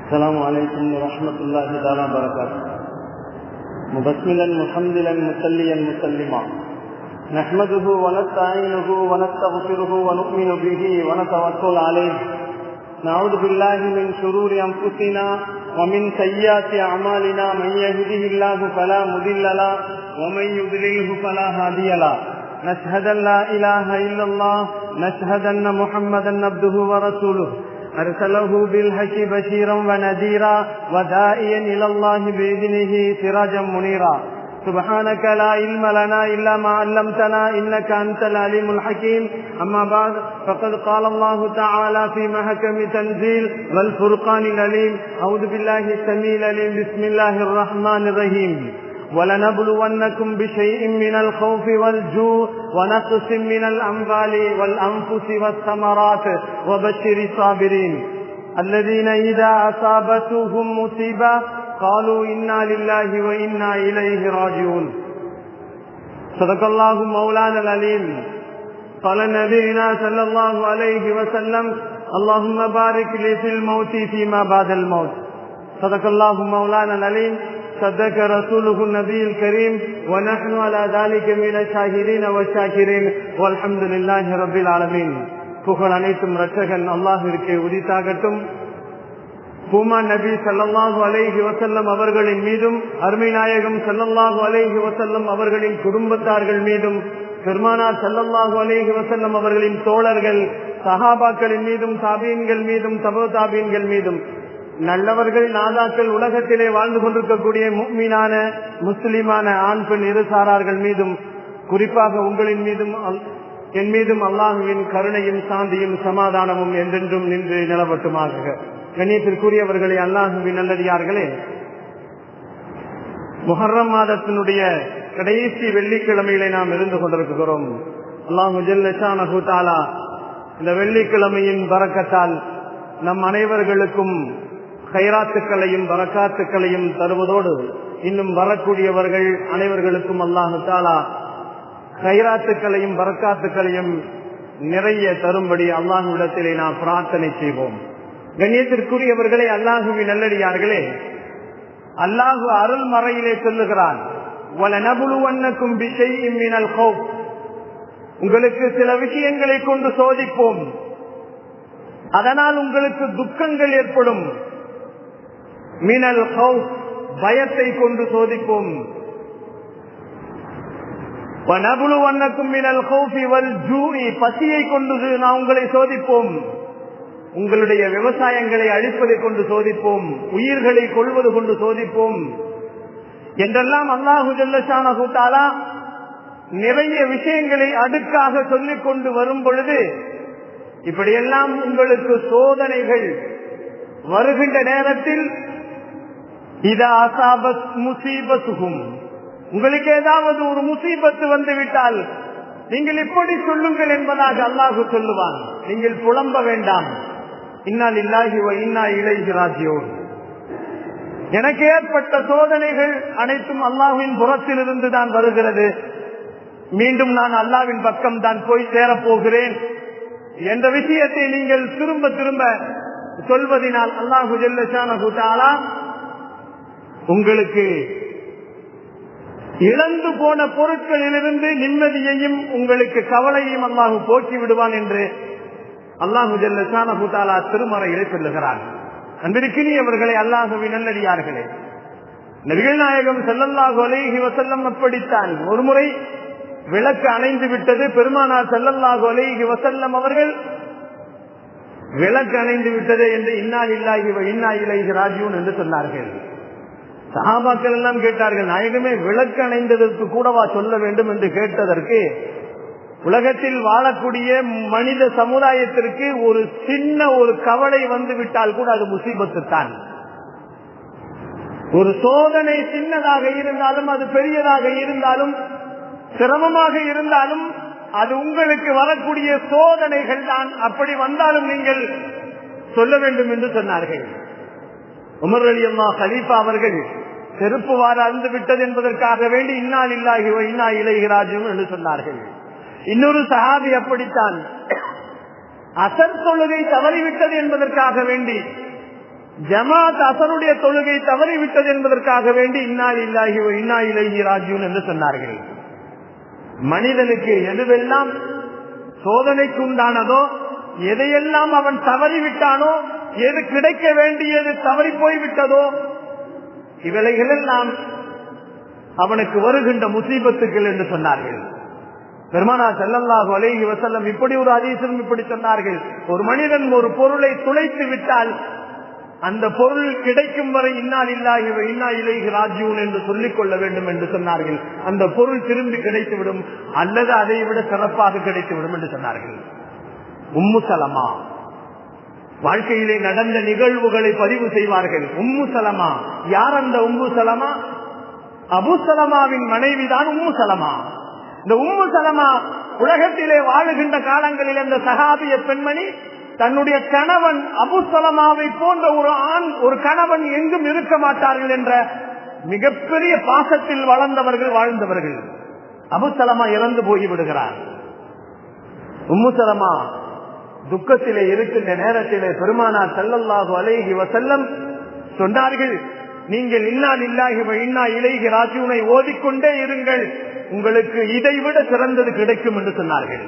السلام عليكم ورحمة الله تعالى وبركاته. مبسملا محمدا مسليا مسلما نحمده ونستعينه ونستغفره ونؤمن به ونتوكل عليه. نعوذ بالله من شرور أنفسنا ومن سيئات أعمالنا. من يهده الله فلا مضل له ومن يضلله فلا هادي له. نشهد أن لا إله إلا الله، نشهد أن محمدا عبده ورسوله أرسله بالحق بشيرا ونذيرا وداعيا إلى الله بإذنه سراجا منيرا. سبحانك لا علم لنا إلا ما علمتنا إنك أنت العليم الحكيم. أما بعد، فقد قال الله تعالى في محكم تنزيل والفرقان العليم: أعوذ بالله السميع العليم، بسم الله الرحمن الرحيم. ولنبلونكم بشيء من الخوف والجوع ونقص من الأموال والأنفس والثمرات وبشر الصابرين الذين إذا أصابتهم مصيبة قالوا إنا لله وإنا إليه راجعون. صدق الله مولانا العليم. قال نبينا صلى الله عليه وسلم: اللهم بارك لي في الموت فيما بعد الموت. صدق الله مولانا العليم. صدق رسوله النبي الكريم. ونحن على ذلك من الشاهدين والشاكرين والحمد لله رب العالمين. புகழ் அனைத்தும் இரட்சகன் அல்லாஹ்விற்கே உரித்தாகட்டும். பூமா நபி ஸல்லல்லாஹு அலைஹி வஸல்லம் அவர்களின் மீதும், அருமை நாயகம் ஸல்லல்லாஹு அலைஹி வஸல்லம் அவர்களின் குடும்பத்தார்கள் மீதும், பெருமானார் ஸல்லல்லாஹு அலைஹி வஸல்லம் அவர்களின் தோழர்கள் சஹாபாக்களின் மீதும், தாபீன்கள் மீதும், தபோ தாபீன்கள் மீதும், நல்லவர்கள் நாதாக்கள் உலகத்திலே வாழ்ந்து கொண்டிருக்கக்கூடிய முஃமினான முஸ்லிமான ஆண் பெண் இருசாரார்கள் மீதும், குறிப்பாக உங்களின் மீதும் என் மீதும் அல்லாஹுவின் கருணையும் சாந்தியும் சமாதானமும் என்றென்றும் நின்று நிலவட்டுமாக. கண்ணியத்திற்குரியவர்களே, அல்லாஹுவின் நல்லடியார்களே, முஹர்ரம் மாதத்தினுடைய கடைசி வெள்ளிக்கிழமையிலே நாம் இருந்து கொண்டிருக்கிறோம். அல்லாஹு ஜல்ல ஷானஹு தஆலா இந்த வெள்ளிக்கிழமையின் பரக்கத்தால் நம் அனைவர்களுக்கும் கைராத்துக்களையும் பரக்காத்துக்களையும் தருவதோடு, இன்னும் வரக்கூடியவர்கள் அனைவர்களுக்கும் அல்லாஹு தஆலா கைராத்துக்களையும் பரக்காத்துக்களையும் நிறைய தரும்படி அல்லாஹ்விடத்திலே நாம் பிரார்த்தனை செய்வோம். கண்ணியத்திற்குரியவர்களே, அல்லாஹுவின் நல்லடியார்களே, அல்லாஹு அருள்மறையிலே சொல்லுகிறான்: வலனபுலுவன்னக்கும் பிஷைஇம் மினல் கௌஃப். உங்களுக்கு சில விஷயங்களை கொண்டு சோதிப்போம், அதனால் உங்களுக்கு துக்கங்கள் ஏற்படும். மினல் கௌஃப், பயத்தை கொண்டு சோதிப்போம். வனபுலுவன்னக்கும் மினல் கௌஃபி வல் ஜூஇ, பசியை கொண்டு நான் உங்களை சோதிப்போம். உங்களுடைய விவசாயங்களை அழிப்பதை கொண்டு சோதிப்போம், உயிர்களை கொள்வது கொண்டு சோதிப்போம் என்றெல்லாம் அல்லாஹு ஜல்ல ஷானஹு தஆலா நிறைய விஷயங்களை அடுக்காக சொல்லிக் கொண்டு வரும் பொழுது, இப்படியெல்லாம் உங்களுக்கு சோதனைகள் வருகின்ற நேரத்தில் இதா அஸாபத் முஸீபத்துஹும், உங்களுக்கு ஏதாவது ஒரு முசீபத்து வந்துவிட்டால் நீங்கள் இப்படி சொல்லுங்கள் என்பதாக அல்லாஹு சொல்லுவான். நீங்கள் புலம்ப வேண்டாம். இன்னா லில்லாஹி வ இன்னா இலைஹி ராஜிஊன். எனக்கு ஏற்பட்ட சோதனைகள் அனைத்தும் அல்லாஹ்வின் புறத்தில் இருந்து தான் வருகிறது. மீண்டும் நான் அல்லாஹ்வின் பக்கம் தான் போய் சேரப்போகிறேன் என்ற விஷயத்தை நீங்கள் திரும்ப திரும்ப சொல்வதனால் அல்லாஹு ஜல்ல ஷானஹு தஆலா உங்களுக்கு இழந்து போன பொருட்களிலிருந்து நிம்மதியையும் உங்களுக்கு கவலையையும் அல்லாஹு போக்கி விடுவான் என்று அல்லாஹு ஜல்ல ஷானஹு தஆலா திருமறையிலே சொல்லுகிறார். அன்பிற்கினியவர்களே, அல்லாஹுவின் நல்லடியார்களே, நபிகள் நாயகம் ஸல்லல்லாஹு அலைஹி வஸல்லம் அப்படித்தான். ஒருமுறை விளக்கு அணைந்து விட்டது. பெருமானார் ஸல்லல்லாஹு அலைஹி வஸல்லம் அவர்கள் விளக்கு அணைந்து விட்டது என்று இன்னா லில்லாஹி வ இன்னா இலைஹி ராஜிஊன் என்று சொன்னார்கள். சஹாபாக்கள் எல்லாம் கேட்டார்கள்: நாயகமே, விளக்கு அணைந்ததற்கு கூடவா சொல்ல வேண்டும் என்று கேட்டதற்கு, உலகத்தில் வாழக்கூடிய மனித சமுதாயத்திற்கு ஒரு சின்ன ஒரு கவலை வந்து விட்டால் கூட அது முசீபத்து தான். ஒரு சோதனை சின்னதாக இருந்தாலும், அது பெரியதாக இருந்தாலும், சிரமமாக இருந்தாலும், அது உங்களுக்கு வரக்கூடிய சோதனைகள் தான். அப்படி வந்தாலும் நீங்கள் சொல்ல வேண்டும் என்று சொன்னார்கள். உமர் ரலியல்லாஹு கலீஃபா அவர்கள் செருப்பு வார அருந்து விட்டது என்பதற்காக வேண்டி இன்னா லில்லாஹி வ இன்னா இலைஹி ராஜிஊன் என்று சொன்னார்கள். இன்னொரு சஹாபி அப்படித்தான், அசர் தொழுகை தவறிவிட்டது என்பதற்காக வேண்டி ஜமாத் அசருடைய தொழுகை தவறிவிட்டது என்பதற்காக வேண்டி இன்னா லில்லாஹி வ இன்னா இலைஹி ராஜிஊன் என்று சொன்னார்கள். மனிதனுக்கு எதுவெல்லாம் சோதனைக்கு உண்டானதோ, எதையெல்லாம் அவன் தவறிவிட்டானோ, எது கிடைக்க வேண்டியது தவறி போய்விட்டதோ, இவைகளெல்லாம் அவனுக்கு வருகின்ற முசீபத்துக்கள் என்று சொன்னார்கள். பெருமானார் ஸல்லல்லாஹு அலைஹி வஸல்லம் இப்படி ஒரு ஹதீஸிலும் இப்படி சொன்னார்கள், ஒரு மனிதன் ஒரு பொருளை துளைத்து விட்டால் அந்த பொருள் கிடைக்கும் வரை இன்னா லில்லாஹி வ இன்னா இலைஹி ராஜிஊன் என்று சொல்லிக் கொள்ள வேண்டும் என்று சொன்னார்கள். அந்த பொருள் திரும்பி கிடைத்துவிடும், அல்லது அதை விட சிறப்பாக கிடைத்துவிடும் என்று சொன்னார்கள். உம்மு சலமா வாழ்க்கையிலே நடந்த நிகழ்வுகளை பதிவு செய்வார்கள். உம்மு சலமா யார்? அந்த உம்மு சலமா அபு சலமாவின் மனைவிதான் உம்மு சலமா. இந்த உம்மு சலமா உலகத்திலே வாழுகின்ற காலங்களில் அந்த சஹாபிய பெண்மணி தன்னுடைய கணவன் அபு சலமாவை போன்ற ஒரு ஆண், ஒரு கணவன் எங்கும் இருக்க மாட்டார்கள் என்ற மிகப்பெரிய பாசத்தில் வளர்ந்தவர்கள், வாழ்ந்தவர்கள். அபு சலமா இறந்து போய்விடுகிறார். உம்மு சலமா துக்கத்திலே இருக்கின்ற நேரத்திலே பெருமானார் ஸல்லல்லாஹு அலைஹி வஸல்லம் சொன்னார்கள், நீங்கள் இன்னா லில்லாஹி வ இன்னா இலைஹி ராஜிஊனை ஓதிக்கொண்டே இருங்கள், உங்களுக்கு இதைவிட சிறந்தது கிடைக்கும் என்று சொன்னார்கள்.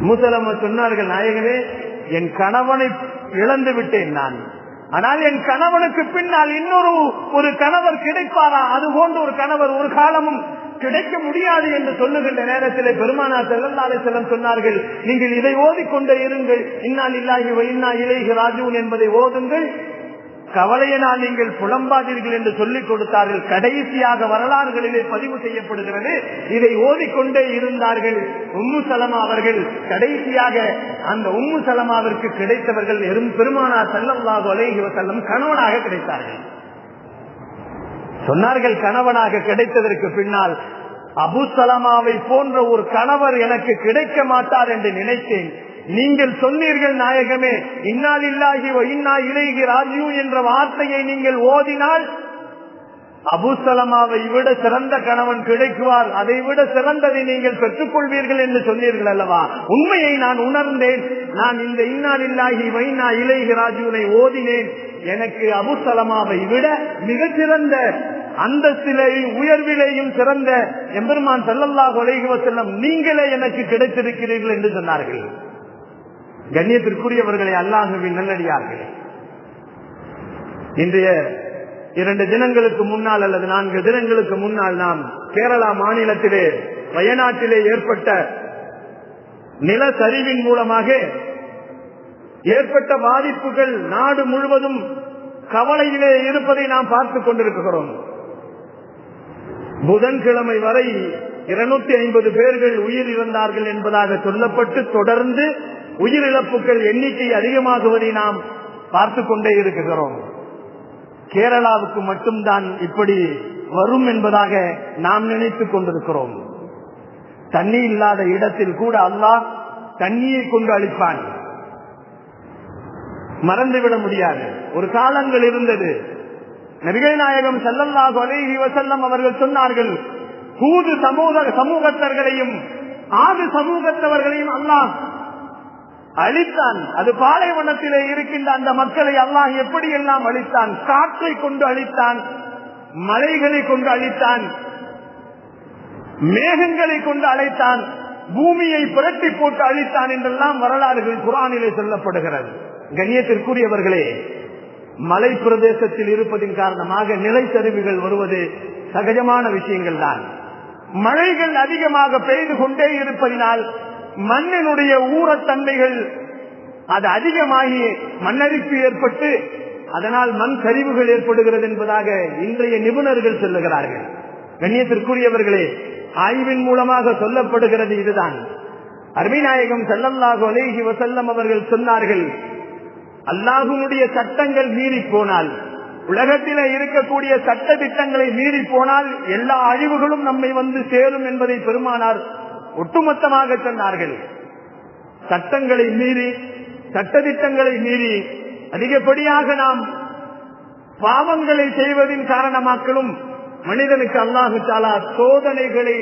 முசலமா சொன்னார்கள், நாயகனே, என் கணவனை இழந்து விட்டேன் நான், ஆனால் என் கணவனுக்கு பின்னால் ஒரு கணவர் கிடைப்பாரா? அது போன்ற ஒரு கணவர் ஒரு காலமும் கிடைக்க முடியாது என்று சொல்லுகின்ற நேரத்தில் பெருமானார் ஸல்லல்லாஹு அலைஹி வஸல்லம் சொன்னார்கள், நீங்கள் இதை ஓதிக்கொண்டே இருங்கள், இன்னா லில்லாஹி வ இன்னா இலைஹி ராஜிஊன் என்பதை ஓதுங்கள், கவலையினால் நீங்கள் புலம்பாதீர்கள் என்று சொல்லிக் கொடுத்தார்கள். கடைசியாக வரலாறுகளிலே பதிவு செய்யப்படுகிறது, இதை ஓதிக்கொண்டே இருந்தார்கள். உம்மு சலமா அவர்கள் கடைசியாக அந்த உம்மு சலமாவிற்கு கிடைத்தவர்கள் பெருமானார் ஸல்லல்லாஹு அலைஹி வஸல்லம் கணவனாக கிடைத்தார்கள். சொன்னார்கள், கணவனாக கிடைத்ததற்கு பின்னால் அபு சலமாவை போன்ற ஒரு கணவர் எனக்கு கிடைக்க மாட்டார் என்று நினைத்தேன். நீங்கள் சொன்னீர்கள் நாயகமே, இன்னா லில்லாஹி வ இன்னா இலைஹி ராஜிஊன் என்ற வார்த்தையை நீங்கள் ஓதினால் அபு சலமாவை விட சிறந்த கணவன் கிடைக்குவார், அதை விட சிறந்ததை நீங்கள் பெற்றுக் கொள்வீர்கள் என்று சொன்னீர்கள் அல்லவா? உண்மையை நான் உணர்ந்தேன். நான் இந்த இன்னா லில்லாஹி வ இன்னா இலைஹி ராஜிஊனை ஓதினேன். எனக்கு அபு சலமாவை விட மிகச்சிறந்த அந்தஸ்திலேயும் உயர்விலேயும் சிறந்த எம்பெருமான் ஸல்லல்லாஹு அலைஹி வஸல்லம் நீங்களே எனக்கு கிடைத்திருக்கிறீர்கள் என்று சொன்னார்கள். கண்ணியத்திற்குரியவர்களே, அல்லாஹ்வின் நல்லடியார்களே, இன்றைய 2 தினங்களுக்கு முன்னால் அல்லது 4 தினங்களுக்கு முன்னால் நாம் கேரளா மாநிலத்திலே வயநாட்டிலே ஏற்பட்ட நிலச்சரிவின் மூலமாக ஏற்பட்ட பாதிப்புகள் நாடு முழுவதும் கவலையிலே இருப்பதை நாம் பார்த்துக் கொண்டிருக்கிறோம். புதன்கிழமை வரை 250 பேர்கள் உயிரிழந்தார்கள் என்பதாக சொல்லப்பட்டு தொடர்ந்து உயிரிழப்புகள் எண்ணிக்கை அதிகமாகுவதை நாம் பார்த்துக் கொண்டே இருக்கிறோம். கேரளாவுக்கு மட்டும்தான் இப்படி வரும் என்பதாக நாம் நினைத்துக் கொண்டிருக்கிறோம். தண்ணீர் இல்லாத இடத்தில் கூட அல்லாஹ் தண்ணீரை கொண்டு அளிப்பான், மறந்துவிட முடியாது. ஒரு காலங்கள் இருந்தது, நபிகள் நாயகம் ஸல்லல்லாஹு அலைஹி வஸல்லம் அவர்கள் சொன்னார்கள், ஹூது சமூகத்தவர்களையும் ஆது சமூகத்தவர்களையும் அல்லாஹ் அழித்தான். அது பாலைவனத்திலே இருக்கின்ற அந்த மக்களை அல்லாஹ் எப்படி எல்லாம் அழித்தான். காற்றை கொண்டு அழித்தான், மலைகளை கொண்டு அழித்தான், மேகங்களை கொண்டு அழைத்தான், பூமியை புரட்டி போட்டு அழித்தான் என்றெல்லாம் வரலாறுகள் குர்ஆனிலே சொல்லப்படுகிறது. கண்ணியத்திற்குரியவர்களே, மலை பிரதேசத்தில் இருப்பதின் காரணமாக நிலச்சரிவுகள் வருவது சகஜமான விஷயங்கள் தான். மழைகள் அதிகமாக பெய்து கொண்டே இருப்பதினால் மண்ணினுடைய ஊரத்தன்மைகள் அது அதிகமாகி மண்ணரிப்பு ஏற்பட்டு அதனால் மண் சரிவுகள் ஏற்படுகிறது என்பதாக இன்றைய நிபுணர்கள் சொல்லுகிறார்கள். கண்ணியத்திற்குரியவர்களே, ஆய்வின் மூலமாக சொல்லப்படுகிறது இதுதான். அருமைநாயகம் ஸல்லல்லாஹு அலைஹி வஸல்லம் அவர்கள் சொன்னார்கள், அல்லாஹ்வுடைய சட்டங்கள் மீறி போனால், உலகத்திலே இருக்கக்கூடிய சட்ட திட்டங்களை மீறி போனால் எல்லா அழிவுகளும் நம்மை வந்து சேரும் என்பதை பெருமானார் ஒட்டுமொத்தமாக சொன்னார்கள். சட்டங்களை மீறி, சட்டதிட்டங்களை மீறி அதிகப்படியாக நாம் பாவங்களை செய்வதின் காரணமாக்களும் மனிதனுக்கு அல்லாஹு தஆலா சோதனைகளை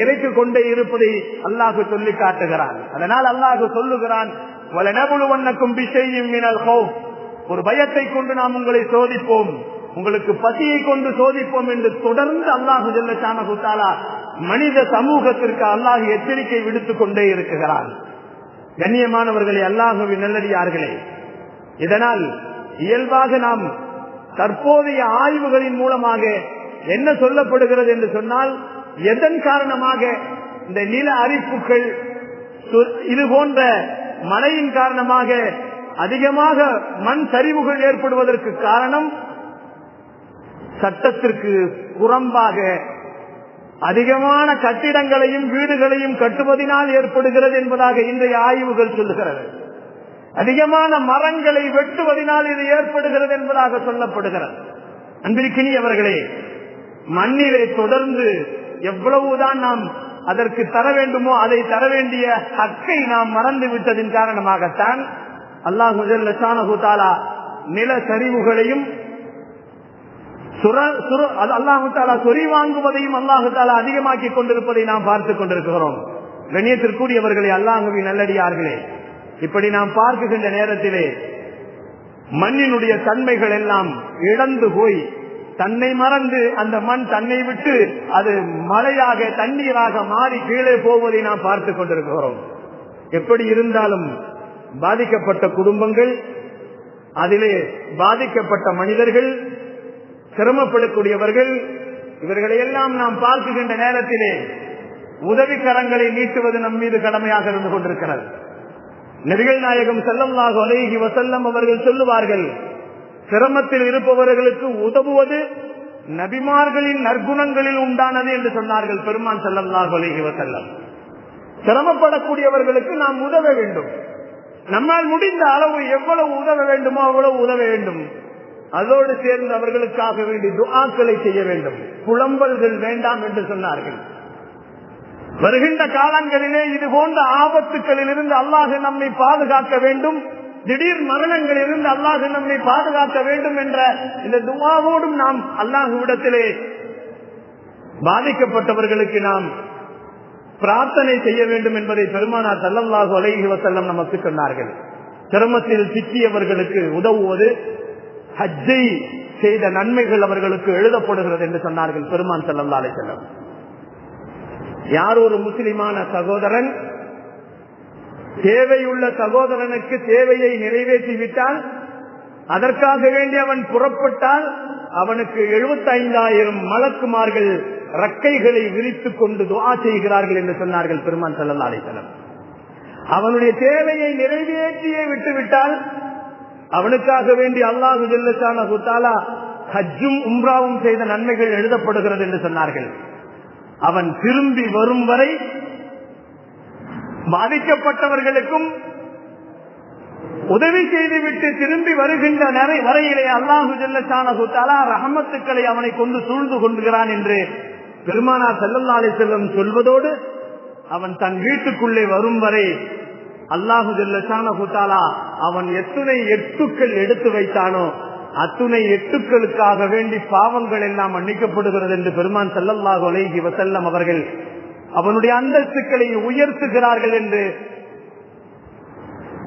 இறைத்துக் கொண்டே இருப்பதை அல்லாஹ் சொல்லி காட்டுகிறான். அதனால் அல்லாஹ் சொல்லுகிறான், வலனபுலுவன்னக்கும் பிஷைஇம் மினல் கௌஃப், ஒரு பயத்தை கொண்டு நாம் உங்களை சோதிப்போம், உங்களுக்கு பசியை கொண்டு சோதிப்போம் என்று தொடர்ந்து அல்லாஹு ஜல்ல ஷானஹு தஆலா மனித சமூகத்திற்கு அல்லாஹ் எச்சரிக்கை விடுத்துக் கொண்டே இருக்கிறான். கண்ணியமானவர்களே, அல்லாஹுவின் நல்லடியார்களே, இதனால் இயல்பாக நாம் தற்போதைய ஆய்வுகளின் மூலமாக என்ன சொல்லப்படுகிறது என்று சொன்னால், எதன் காரணமாக இந்த நில அரிப்புகள் இது போன்ற மழையின் காரணமாக அதிகமாக மண் சரிவுகள் ஏற்படுவதற்கு காரணம் சட்டத்திற்கு புறம்பாக அதிகமான கட்டிடங்களையும் வீடுகளையும் கட்டுவதனால் ஏற்படுகிறது என்பதாக இன்றைய ஆய்வுகள் சொல்லுகிறது. அதிகமான மரங்களை வெட்டுவதனால் இது ஏற்படுகிறது என்பதாக சொல்லப்படுகிறது. அன்பிற்கினியவர்களே, மண்ணிலே தொடர்ந்து எவ்வளவுதான் நாம் அதற்கு தர வேண்டுமோ அதை தர வேண்டிய ஹக்கை நாம் மறந்து விட்டதின் காரணமாகத்தான் அல்லாஹ் ஜல்ல ஷானஹு தஆலா நில சரிவுகளையும் அல்லாஹு தஆலா சொறி வாங்குவதையும் அல்லாஹு தஆலா அதிகமாக்கி கொண்டிருப்பதை நாம் பார்த்துக் கொண்டிருக்கிறோம். கண்ணியத்திற்குரியவர்களே, அல்லாஹுவின் நல்லடியார்களே, இப்படி நாம் பார்க்கின்ற நேரத்திலே மண்ணினுடைய தன்மைகள் எல்லாம் இழந்து போய் தன்னை மறந்து அந்த மண் தன்னை விட்டு அது மழையாக தண்ணீராக மாறி கீழே போவதை நாம் பார்த்துக் கொண்டிருக்கிறோம். எப்படி இருந்தாலும் பாதிக்கப்பட்ட குடும்பங்கள், அதிலே பாதிக்கப்பட்ட மனிதர்கள், சிரமப்படக்கூடியவர்கள், இவர்களை எல்லாம் நாம் பார்க்கின்ற நேரத்திலே உதவிக்கரங்களை நீட்டுவது நம் மீது கடமையாக இருந்து கொண்டிருக்கிறது. நபிகள் நாயகம் ஸல்லல்லாஹு அலைஹி வஸல்லம் அவர்கள் சொல்லுவார்கள், சிரமத்தில் இருப்பவர்களுக்கு உதவுவது நபிமார்களின் நற்குணங்களில் உண்டானது என்று சொன்னார்கள் பெருமான் ஸல்லல்லாஹு அலைஹி வஸல்லம். சிரமப்படக்கூடியவர்களுக்கு நாம் உதவ வேண்டும். நம்மால் முடிந்த அளவு எவ்வளவு உதவ வேண்டுமோ அவ்வளவு உதவ வேண்டும். அதோடு சேர்ந்து அவர்களுக்காக வேண்டி துஆக்களை செய்ய வேண்டும். புலம்பல்கள் வேண்டாம் என்று சொன்னார்கள். வருகின்ற காலங்களிலே இது போன்ற ஆபத்துக்களில் இருந்து அல்லாஹ் நம்மை பாதுகாக்க வேண்டும், திடீர் மரணங்களில் இருந்து அல்லாஹ் நம்மை பாதுகாக்க வேண்டும் என்ற இந்த துஆவோடும் நாம் அல்லாஹ்விடத்திலே பாதிக்கப்பட்டவர்களுக்கு நாம் பிரார்த்தனை செய்ய வேண்டும் என்பதை பெருமானார் ஸல்லல்லாஹு அலைஹி வஸல்லம் நமக்கு சொன்னார்கள். சிரமத்தில் சிக்கியவர்களுக்கு உதவுவது ஹஜ்ஜை செய்த நன்மைகள் அவர்களுக்கு எழுதப்படுகிறது என்று சொன்னார்கள் பெருமான் ஸல்லல்லாஹு அலைஹி வஸல்லம். யார் ஒரு முஸ்லிமான சகோதரன் தேவையுள்ள சகோதரனுக்கு தேவையை நிறைவேற்றிவிட்டால், அதற்காக வேண்டி அவன் புறப்பட்டால், அவனுக்கு 75,000 மலக்குமார்கள் ரக்கைகளை விரித்துக் கொண்டு துஆ செய்கிறார்கள் என்று சொன்னார்கள் பெருமான் ஸல்லல்லாஹு அலைஹி வஸல்லம். அவனுடைய தேவையை நிறைவேற்றியே விட்டுவிட்டால், அவனுக்காக வேண்டி அல்லாஹ் ஜல்ல ஷானஹு தஆலா ஹஜ்ஜும் உம்ராவும் செய்த நன்மைகள் எழுதப்படுகிறது என்று சொன்னார்கள். அவன் திரும்பி வரும் வரை பாதிக்கப்பட்டவர்களுக்கும் உதவி செய்துவிட்டு திரும்பி வருகின்ற வரையிலே அல்லாஹு ஜல்ல ஷானஹு தஆலா ரஹமத்துக்களை அவனை கொண்டு சூழ்ந்து கொள்கிறான் என்று பெருமானார் ஸல்லல்லாஹு அலைஹி வஸல்லம் சொல்வதோடு, அவன் தன் வீட்டுக்குள்ளே வரும் வரை அல்லாஹு ஜல்ல ஷானஹு தஆலா அவன் எத்துணை எட்டுக்கள் எடுத்து வைத்தானோ அத்துணை எட்டுக்களுக்காக வேண்டி பாவங்கள் எல்லாம் மன்னிக்கப்படுகிறது என்று பெருமான் ஸல்லல்லாஹு அலைஹி வஸல்லம் அவர்கள் அவனுடைய அந்தஸ்துக்களை உயர்த்துகிறார்கள் என்று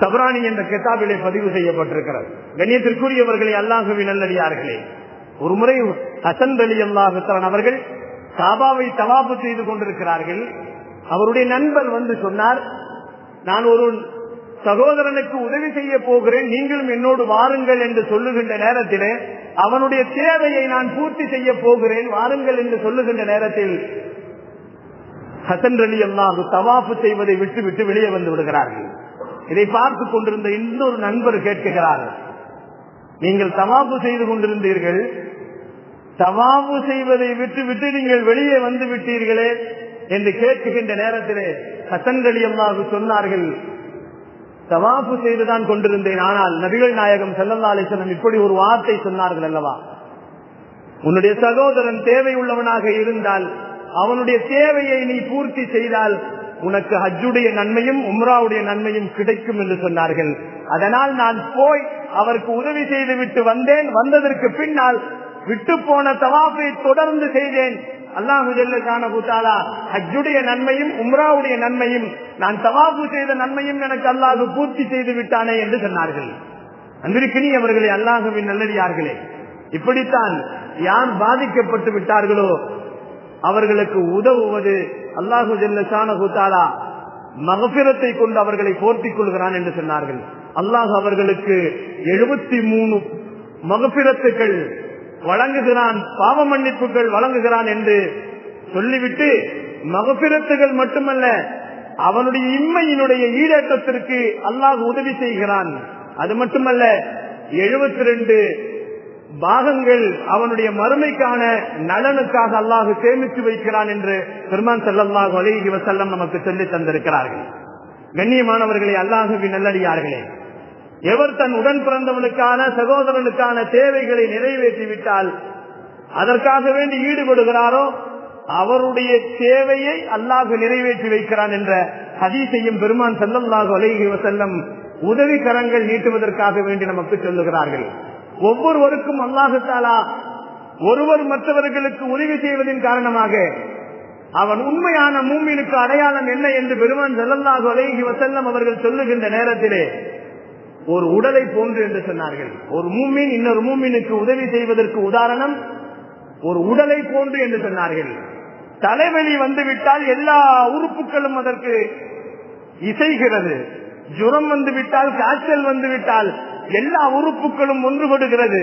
தபரானி என்ற கிதாபிலே பதிவு செய்யப்பட்டிருக்கிறது. கண்ணியத்திற்குரியவர்களே, அல்லாஹுவின் நல்லடியார்களே, ஒரு முறை ஹசன் ரலியல்லாஹு தஆலா அவர்கள் காபாவை தவாஃப் செய்து கொண்டிருக்கிறார்கள். அவருடைய நண்பர் வந்து சொன்னார், நான் ஒரு சகோதரனுக்கு உதவி செய்ய போகிறேன், நீங்களும் என்னோடு வாருங்கள் என்று சொல்லுகின்ற நேரத்திலே அவனுடைய தேவையை நான் பூர்த்தி செய்ய போகிறேன், வாருங்கள் என்று சொல்லுகின்ற நேரத்தில் ஹசன் ரலியல்லாஹு தவாஃப் செய்வதை விட்டு வெளியே வந்து விடுகிறார்கள். இதை பார்த்து கொண்டிருந்த இன்னொரு நண்பர் கேட்கிறார்கள், நீங்கள் தவாஃப் செய்து கொண்டிருந்தீர்கள், தவாஃப் செய்வதை விட்டு நீங்கள் வெளியே வந்து விட்டீர்களே என்று கேட்கின்ற நேரத்திலே ஹசன் ரலியல்லாஹு சொன்னார்கள், தவாஃப் செய்துதான் கொண்டிருந்தேன், ஆனால் நபிகள் நாயகம் ஸல்லல்லாஹு அலைஹி வஸல்லம் இப்படி ஒரு வார்த்தை சொன்னார்கள் அல்லவா, உன்னுடைய சகோதரன் தேவை உள்ளவனாக இருந்தால் அவனுடைய தேவையை நீ பூர்த்தி செய்தால் உனக்கு ஹஜ்ஜுடைய நன்மையும் உம்ராவுடைய நன்மையும் கிடைக்கும் என்று சொன்னார்கள். அதனால் நான் போய் அவருக்கு உதவி செய்து விட்டு வந்தேன். வந்ததற்கு பின்னால் விட்டு போன தவாஃபை தொடர்ந்து செய்தேன். அல்லாஹு ஜல்ல ஷானஹு தஆலா ஹஜ்ஜுடைய நன்மையும் உம்ராவுடைய நன்மையும் நான் தவாஃப் செய்த நன்மையும் எனக்கு அல்லாஹ் பூர்த்தி செய்து விட்டானே என்று சொன்னார்கள். அன்பிற்கினி அவர்களே, அல்லாஹ்வின் நல்லடியார்களே, இப்படித்தான் யார் பாதிக்கப்பட்டு விட்டார்களோ அவர்களுக்கு உதவுவது அல்லாஹு ஜல்ல ஷானஹு தஆலா மக்ஃபிரத்தை கொண்டு அவர்களை போர்த்திக் கொள்கிறான் என்று சொன்னார்கள். அல்லாஹ் அவர்களுக்கு 73 மக்ஃபிரத்துகள் வழங்குகிறான், பாவ மன்னிப்புகள் வழங்குகிறான் என்று சொல்லிவிட்டு, மக்ஃபிரத்துகள் மட்டுமல்ல, அவனுடைய இம்மையினுடைய ஈடேற்றத்திற்கு அல்லாஹ் உதவி செய்கிறான். அது மட்டுமல்ல, 72 பாகங்கள் அவனுடைய மறுமைக்கான நலனுக்காக அல்லாஹ் சேமித்து வைக்கிறான் என்று பெருமான் ஸல்லல்லாஹு அலைஹி வஸல்லம் நமக்கு சொல்லி தந்திருக்கிறார்கள். கண்ணியமானவர்களே, அல்லாஹ்வின் நல்லடியார்களே, எவர் தன் உடன் பிறந்தவனுக்கான சகோதரனுக்கான தேவைகளை நிறைவேற்றிவிட்டால் அதற்காக வேண்டி ஈடுபடுகிறாரோ அவருடைய தேவையை அல்லாஹ் நிறைவேற்றி வைக்கிறான் என்ற ஹதீஸையும் பெருமான் ஸல்லல்லாஹு அலைஹி வஸல்லம் உதவி கரங்கள் நீட்டுவதற்காக வேண்டி நமக்கு சொல்லுகிறார்கள். ஒவ்வொருவருக்கும் அல்லாஹு தஆலா ஒருவர் மற்றவர்களுக்கு உதவி செய்வதன் காரணமாக அவன் உண்மையான மூமினுக்கு அடையாளம் என்ன என்று பெருமான் ஸல்லல்லாஹு அலைஹி வஸல்லம் அவர்கள் சொல்லுகின்ற நேரத்திலே ஒரு உடலை போன்று என்று சொன்னார்கள். ஒரு மூமின் இன்னொரு மூமினுக்கு உதவி செய்வதற்கு உதாரணம் ஒரு உடலை போன்று என்று சொன்னார்கள். தலைவலி வந்துவிட்டால் எல்லா உறுப்புகளும் அதற்கு இசைகிறது. ஜுரம் வந்துவிட்டால், காய்ச்சல் வந்துவிட்டால் எல்லா உறுப்புகளும் ஒன்றுபடுகிறது.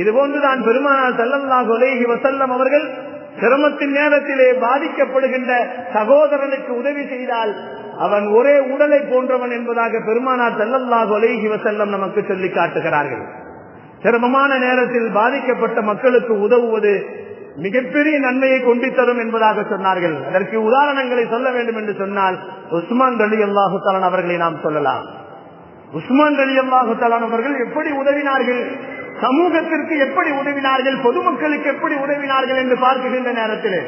இதுபோன்றுதான் பெருமானார் ஸல்லல்லாஹு அலைஹி வஸல்லம் அவர்கள் சிரமத்தின் நேரத்திலே பாதிக்கப்படுகின்ற சகோதரனுக்கு உதவி செய்தால் அவன் ஒரே உடலை போன்றவன் என்பதாக பெருமானார் ஸல்லல்லாஹு அலைஹி வஸல்லம் நமக்கு சொல்லி காட்டுகிறார்கள். சிரமமான நேரத்தில் பாதிக்கப்பட்ட மக்களுக்கு உதவுவது மிகப்பெரிய நன்மையை கொண்டு தரும் என்பதாக சொன்னார்கள். அதற்கு உதாரணங்களை சொல்ல வேண்டும் என்று சொன்னால் உஸ்மான் ரலியல்லாஹு தஆலா அவர்களை நாம் சொல்லலாம். உஸ்மான் ரலியல்லாஹு தஆலா அவர்கள் எப்படி உதவினார்கள், சமூகத்திற்கு எப்படி உதவினார்கள், பொதுமக்களுக்கு எப்படி உதவினார்கள் என்று பார்க்கின்ற நேரத்தில்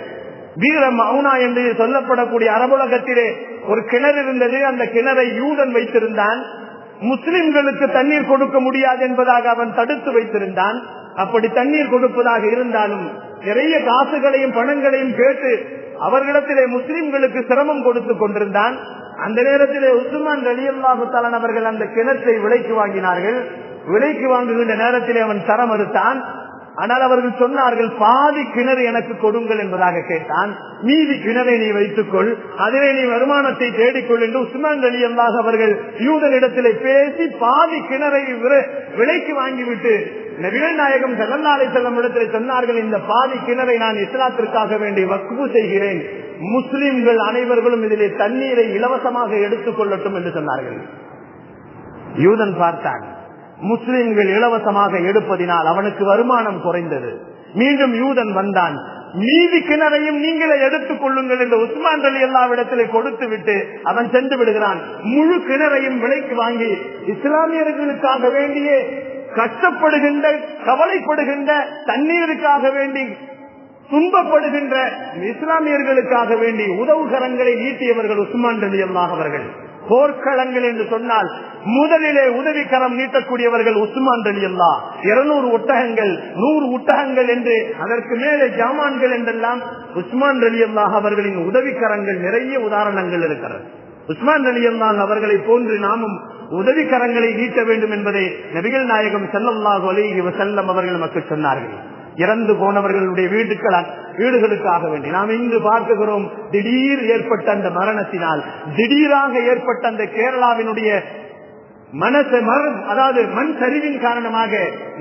வீர மௌனா என்று சொல்லப்படக்கூடிய அரபுலகத்திலே ஒரு கிணறு இருந்தது. அந்த கிணறை யூதன் வைத்திருந்தான். முஸ்லிம்களுக்கு தண்ணீர் கொடுக்க முடியாது என்பதாக அவன் தடுத்து வைத்திருந்தான். அப்படி தண்ணீர் கொடுப்பதாக இருந்தாலும் நிறைய காசுகளையும் பணங்களையும் கேட்டு அவர்களிடத்திலே முஸ்லிம்களுக்கு சிரமம் கொடுத்து கொண்டிருந்தான். அந்த நேரத்திலே உஸ்மான் ரலியல்லாஹு தஆலா அவர்கள் அந்த கிணற்றை விலைக்கு வாங்கினார்கள். விலைக்கு வாங்குகின்ற நேரத்திலே அவன் தர மறுத்தான். ஆனால் அவர்கள் சொன்னார்கள், பாதி கிணறு எனக்கு கொடுங்கள் என்பதாக கேட்டான். மீதி கிணறை நீ வைத்துக்கொள், அதிலே நீ வருமானத்தை தேடிக்கொள் என்று உஸ்மான் ரலியல்லாஹு அவர்கள் யூதனிடத்திலே பேசி பாதி கிணறை விலைக்கு வாங்கிவிட்டு நபிகள் நாயகம் ஸல்லல்லாஹு அலைஹி வஸல்லம் இடத்திலே சொன்னார்கள், இந்த பாதி கிணறை நான் இஸ்லாத்திற்காக வேண்டி வக்ஃபு செய்கிறேன், முஸ்லிம்கள் அனைவர்களும் இதிலே தண்ணீரை இலவசமாக எடுத்துக் கொள்ளட்டும் என்று சொன்னார்கள். யூதன் பார்த்தான், முஸ்லிம்கள் இலவசமாக எடுப்பதினால் அவனுக்கு வருமானம் குறைந்தது. மீண்டும் யூதன் வந்தான், மீதி கிணறையும் நீங்களே எடுத்துக் கொள்ளுங்கள் என்று உஸ்மான் ரலியல்லாஹு இடத்திலே கொடுத்து விட்டு அவன் சென்று விடுகிறான். முழு கிணறையும் விலைக்கு வாங்கி இஸ்லாமியர்களுக்காக வேண்டியே கஷ்டப்படுகின்ற, கவலைப்படுகின்ற, தண்ணீருக்காக வேண்டி துன்பப்படுகின்ற இஸ்லாமியர்களுக்காக வேண்டி உதவுகரங்களை நீட்டியவர்கள் உஸ்மான் ரலியல்லாஹு அவர்கள். போர்க்களங்கள் என்று சொன்னால் முதலிலே உதவிக்கரம் நீட்டக்கூடியவர்கள் உஸ்மான் ரலியல்லாஹு. 200 ஒட்டகங்கள், 100 ஒட்டகங்கள் என்று அதற்கு மேலே ஜாமான்கள் என்றெல்லாம் உஸ்மான் ரலியல்லாஹு அவர்களின் உதவிக்கரங்கள் நிறைய உதாரணங்கள் இருக்கிறது. உஸ்மான் ரலியல்லாஹு அவர்களை போன்று நாமும் உதவிக்கரங்களை நீட்ட வேண்டும் என்பதை நபிகள் நாயகம் ஸல்லல்லாஹு அலைஹி வஸல்லம் அவர்கள் நமக்கு சொன்னார்கள். இறந்து போனவர்களுடைய வீடுகளுக்காக வேண்டி நாம் இங்கு பார்க்கிறோம். திடீர் ஏற்பட்ட அந்த மரணத்தினால், திடீராக ஏற்பட்ட அந்த கேரளாவினுடைய அதாவது மண் சரிவின் காரணமாக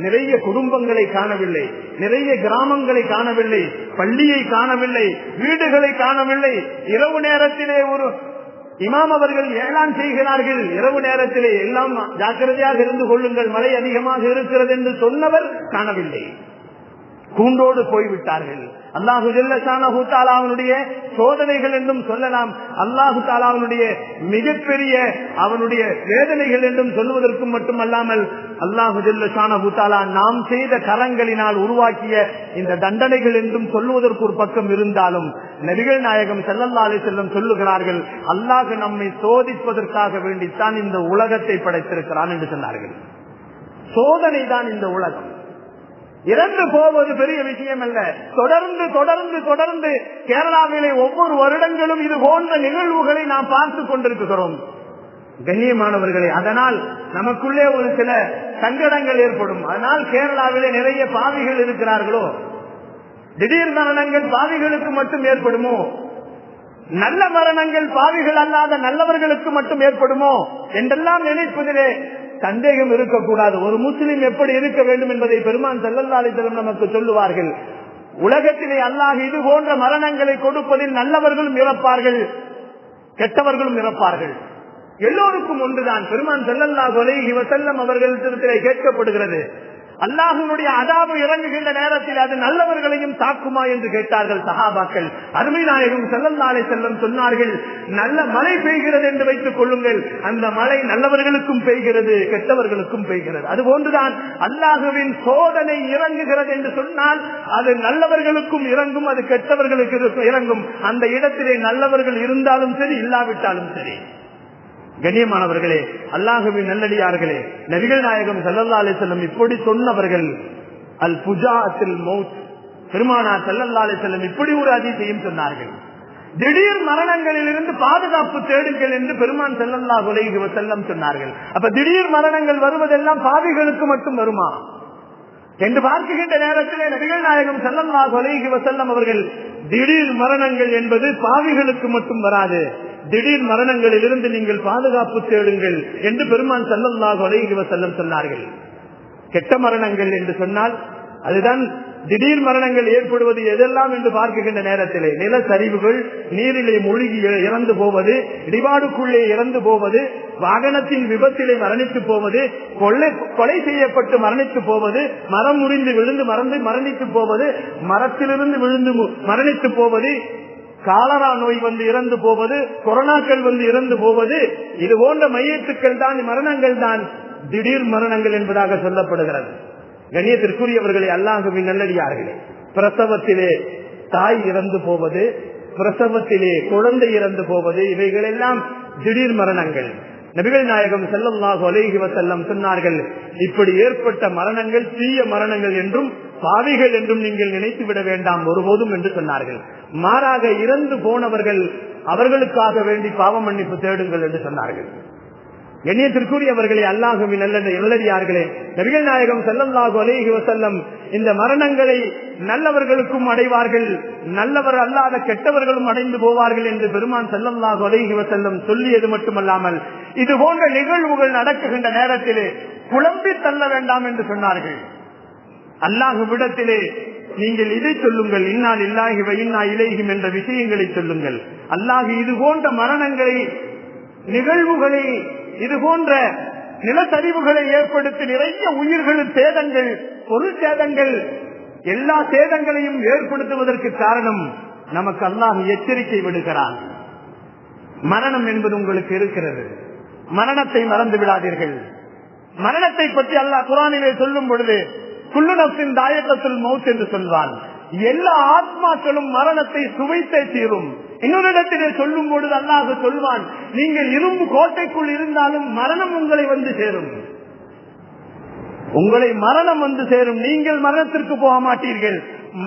நிறைய குடும்பங்களை காணவில்லை, நிறைய கிராமங்களை காணவில்லை, பள்ளியை காணவில்லை, வீடுகளை காணவில்லை. இரவு நேரத்திலே ஒரு இமாம் அவர்கள் ஏலான் செய்கிறார்கள், இரவு நேரத்திலே எல்லாம் ஜாக்கிரதையாக இருந்து கொள்ளுங்கள், மழை அதிகமாக இருக்கிறது என்று சொன்னவர் காணவில்லை, கூண்டோடு போய்விட்டார்கள். அல்லாஹு ஜல்ல ஷானஹு தஆலாவுடைய சோதனைகள் என்றும் சொல்லலாம், அல்லாஹு தஆலாவுடைய மிகப்பெரிய அவனுடைய வேதனைகள் என்றும் சொல்வதற்கும் மட்டுமல்லாமல் அல்லாஹு ஜல்ல ஷானஹு தஆலா நாம் செய்த கரங்களினால் உருவாக்கிய இந்த தண்டனைகள் என்றும் சொல்வதற்கு ஒரு பக்கம் இருந்தாலும் நபிகள் நாயகம் ஸல்லல்லாஹு அலைஹி வஸல்லம் சொல்லுகிறார்கள், அல்லாஹ் நம்மை சோதிப்பதற்காக வேண்டித்தான் இந்த உலகத்தை படைத்திருக்கிறான் என்று சொன்னார்கள். சோதனை தான் இந்த உலகம். இறந்து போவது பெரிய விஷயம் அல்ல. தொடர்ந்து தொடர்ந்து தொடர்ந்து கேரளாவிலே ஒவ்வொரு வருடங்களும் இது போன்ற நிகழ்வுகளை நாம் பார்த்து கொண்டிருக்கிறோம். கண்ணியமானவர்களே, அதனால் நமக்குள்ளே ஒரு சில சங்கடங்கள் ஏற்படும். அதனால் கேரளாவிலே நிறைய பாவிகள் இருக்கிறார்களோ, திடீர் மரணங்கள் பாவிகளுக்கு மட்டும் ஏற்படுமோ, நல்ல மரணங்கள் பாவிகள் அல்லாத நல்லவர்களுக்கு மட்டும் ஏற்படுமோ என்றெல்லாம் நினைப்பதிலே சந்தேகம் இருக்கக்கூடாது. ஒரு முஸ்லிம் எப்படி இருக்க வேண்டும் என்பதை பெருமான் ஸல்லல்லாஹு அலைஹி வஸல்லம் நமக்கு சொல்லுவார்கள். உலகத்திலே அல்லாஹ் இது போன்ற மரணங்களை கொடுப்பதில் நல்லவர்களும் இறப்பார்கள், கெட்டவர்களும் இறப்பார்கள். எல்லோருக்கும் ஒன்றுதான். பெருமான் ஸல்லல்லாஹு அலைஹி வஸல்லம் அவர்களிடத்திலே கேட்கப்படுகிறது, அல்லாஹ்வுடைய அதாபு இறங்குகின்ற நேரத்தில் அது நல்லவர்களையும் தாக்குமா என்று கேட்டார்கள் சஹாபாக்கள். அருமை நாயகம் ஸல்லல்லாஹு அலைஹி வஸல்லம் சொன்னார்கள், நல்ல மழை பெய்கிறது என்று வைத்துக் கொள்ளுங்கள், அந்த மழை நல்லவர்களுக்கும் பெய்கிறது, கெட்டவர்களுக்கும் பெய்கிறது. அதுபோன்றுதான் அல்லாஹ்வின் சோதனை இறங்குகிறது என்று சொன்னால் அது நல்லவர்களுக்கும் இறங்கும், அது கெட்டவர்களுக்கு இறங்கும். அந்த இடத்திலே நல்லவர்கள் இருந்தாலும் சரி, இல்லாவிட்டாலும் சரி. கண்ணியமானவர்களே, அல்லாஹ்வின் நல்லடியார்களே, நபிகள் நாயகம் ஸல்லல்லாஹு அலைஹி வஸல்லம் இப்படி சொன்னவர்கள். அல் புஜாஅத்துல் மௌத், பெருமானார் ஸல்லல்லாஹு அலைஹி வஸல்லம் இப்படி ஒரு ஹதீஸையும் சொன்னார்கள். திடீர் மரணங்களில் இருந்து பாதுகாப்பு தேடுங்கள் என்று பெருமான் ஸல்லல்லாஹு அலைஹி வஸல்லம் சொன்னார்கள். அப்ப திடீர் மரணங்கள் வருவதெல்லாம் பாவிகளுக்கு மட்டும் வருமா என்று பார்க்கின்ற நேரத்திலே நபிகள் நாயகம் ஸல்லல்லாஹு அலைஹி வஸல்லம் அவர்கள், திடீர் மரணங்கள் என்பது பாவிகளுக்கு மட்டும் வராது, திடீர் மரணங்களில் இருந்து நீங்கள் பாதுகாப்பு தேடுங்கள் என்று பெருமான் ஸல்லல்லாஹு அலைஹி வஸல்லம் சொன்னார்கள். கெட்ட மரணங்கள் என்று சொன்னால் அதுதான் திடீர் மரணங்கள் ஏற்படுவது எதெல்லாம் என்று பார்க்கின்ற நேரத்திலே நிலச்சரிவுகள், நீரிலே மூழ்கி இறந்து போவது, இடிபாடுக்குள்ளே இறந்து போவது, வாகனத்தின் விபத்திலே மரணித்து போவது, கொலை செய்யப்பட்டு மரணித்து போவது, மரம் முறிந்து விழுந்து மரணித்து போவது, மரத்திலிருந்து விழுந்து மரணித்து போவது, காலரா நோய் வந்து இறந்து போவது, கொரோனாக்கள் வந்து இறந்து போவது, இது போன்ற மையத்துக்கள் தான், மரணங்கள் தான் திடீர் மரணங்கள் என்பதாக சொல்லப்படுகிறது. கண்ணியத்திற்குரியவர்களே, அல்லாஹ்வின் நல்லடியார்களே, பிரசவத்திலே தாய் இறந்து போவது, பிரசவத்திலே குழந்தை இறந்து போவது, இவைகள் எல்லாம் திடீர் மரணங்கள். நபிகள் நாயகம் ஸல்லல்லாஹு அலைஹி வஸல்லம் சொன்னார்கள், இப்படி ஏற்பட்ட மரணங்கள் தீய மரணங்கள் என்றும் பாவிகள் என்றும் நீங்கள் நினைத்து விட வேண்டாம் ஒருபோதும் என்று சொன்னார்கள். மாறாக இறந்து போனவர்கள் அவர்களுக்காக வேண்டி பாவ மன்னிப்பு தேடுங்கள் என்று சொன்னார்கள். கண்ணியத்திற்குரியவர்களே, அல்லாஹ்வின் நல்லடியார்களே, நபிகள் நாயகம் ஸல்லல்லாஹு அலைஹி வஸல்லம் இந்த மரணங்களை நல்லவர்களுக்கும் அடைவார்கள், நல்லவர் அல்லாத கெட்டவர்களும் அடைந்து போவார்கள் என்று பெருமான் ஸல்லல்லாஹு அலைஹி வஸல்லம் சொல்லியது மட்டுமல்லாமல் இது போன்ற நிகழ்வுகள் நடக்குகின்ற நேரத்திலே குழம்பி தள்ள வேண்டாம் என்று சொன்னார்கள். அல்லாஹ்விடத்திலே நீங்கள் இதை சொல்லுங்கள், இன்னா லில்லாஹி வ இன்னா இலைஹி என்ற விஷயங்களை சொல்லுங்கள். அல்லாஹ் இது போன்ற மரணங்களை, நிகழ்வுகளை, இது போன்ற நிலச்சரிவுகளை ஏற்படுத்தி நிறைய உயிர்களின் சேதங்கள், பொருள் சேதங்கள், எல்லா சேதங்களையும் ஏற்படுத்துவதற்கு காரணம் நமக்கு அல்லாஹ் எச்சரிக்கை விடுகிறான். மரணம் என்பது உங்களுக்கு இருக்கிறது, மரணத்தை மறந்து விடாதீர்கள். மரணத்தை பற்றி அல்லாஹ் குர்ஆனிலே சொல்லும் பொழுது குல்லு நஃப்ஸின் தாயகத்துல் மௌத் என்று சொல்வான். எல்லா ஆத்மாக்களும் மரணத்தை சுவைத்தே தீரும். இன்னொரு இடத்திலே சொல்லும் பொழுது அல்லாஹ் சொல்வான், நீங்கள் இரும்பு கோட்டைக்குள் இருந்தாலும் மரணம் உங்களை வந்து சேரும், உங்களை மரணம் வந்து சேரும், நீங்கள் மரணத்திற்கு போக மாட்டீர்கள்,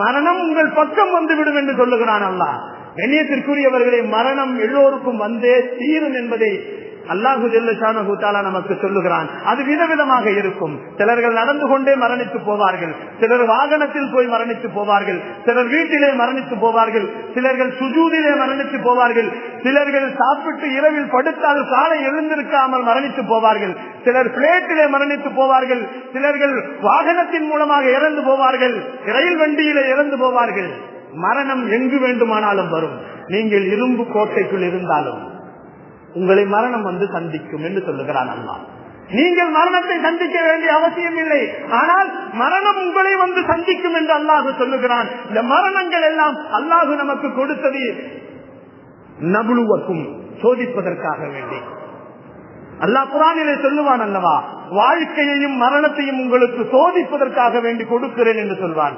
மரணம் உங்கள் பக்கம் வந்து விடும் என்று சொல்லுகிறான் அல்லாஹ். கண்ணியத்திற்குரியவர்களே, மரணம் எல்லோருக்கும் வந்தே தீரும் என்பதை அல்லாஹு ஜல்ல ஷானஹு தஆலா நமக்கு சொல்லுகிறான். அது விதவிதமாக இருக்கும். சிலர்கள் நடந்து கொண்டே மரணித்து போவார்கள், சிலர் வாகனத்தில் போய் மரணித்து போவார்கள், சிலர் வீட்டிலே மரணித்து போவார்கள், சிலர்கள் சுஜூதிலே மரணித்து போவார்கள், சிலர்கள் சாப்பிட்டு இரவில் படுத்தால் காலை எழுந்திருக்காமல் மரணித்து போவார்கள், சிலர் பிளேட்டிலே மரணித்து போவார்கள், சிலர்கள் வாகனத்தின் மூலமாக இறந்து போவார்கள், ரயில் வண்டியிலே இறந்து போவார்கள். மரணம் எங்கு வேண்டுமானாலும் வரும். நீங்கள் இரும்பு கோட்டைக்குள் இருந்தாலும் உங்களை மரணம் வந்து சந்திக்கும் என்று சொல்லுகிறான் அல்லாஹ். நீங்கள் மரணத்தை சந்திக்க வேண்டிய அவசியம் இல்லை, ஆனால் மரணம் உங்களை வந்து சந்திக்கும் என்று அல்லாஹ் சொல்லுகிறான். இந்த மரணங்கள் எல்லாம் அல்லாஹ் நமக்கு கொடுத்தது நபுலுவக்கும், சோதிப்பதற்காக வேண்டி. அல்லாஹ் குர்ஆனிலே சொல்லுவான் அல்லவா, வாழ்க்கையையும் மரணத்தையும் உங்களுக்கு சோதிப்பதற்காக வேண்டி கொடுக்கிறேன் என்று சொல்வான்.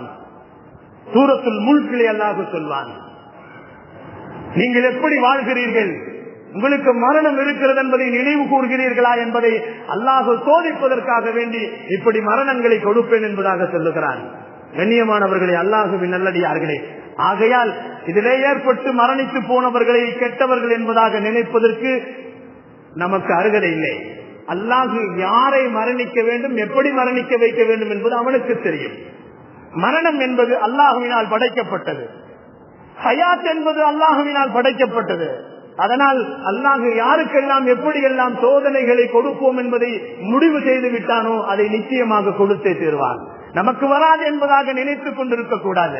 சூரத்துல் முல்கிலே அல்லாஹ் சொல்வான், நீங்கள் எப்படி வாழ்கிறீர்கள், உங்களுக்கு மரணம் இருக்கிறது என்பதை நினைவு கூறுகிறீர்களா என்பதை அல்லாஹ் சோதிப்பதற்காக வேண்டி இப்படி மரணங்களை கொடுப்பேன் என்பதாக சொல்லுகிறான். கண்ணியமானவர்களே, அல்லாஹுவின் நல்லடியார்களே, ஆகையால் இதிலே ஏற்பட்டு மரணித்து போனவர்களை கெட்டவர்கள் என்பதாக நினைப்பதற்கு நமக்கு அருகதை இல்லை. அல்லாஹ் யாரை மரணிக்க வேண்டும், எப்படி மரணிக்க வைக்க வேண்டும் என்பது அவனுக்கு தெரியும். மரணம் என்பது அல்லாஹுவினால் படைக்கப்பட்டது, ஹயாத் என்பது அல்லாஹுவினால் படைக்கப்பட்டது. அதனால் அல்லாஹ் யாருக்கெல்லாம் எப்படியெல்லாம் சோதனைகளை கொடுப்போம் என்பதை முடிவு செய்து விட்டானோ அதை நிச்சயமாக கொடுத்தே தீர்வான். நமக்கு வராது என்பதாக நினைத்துக் கொண்டிருக்க கூடாது.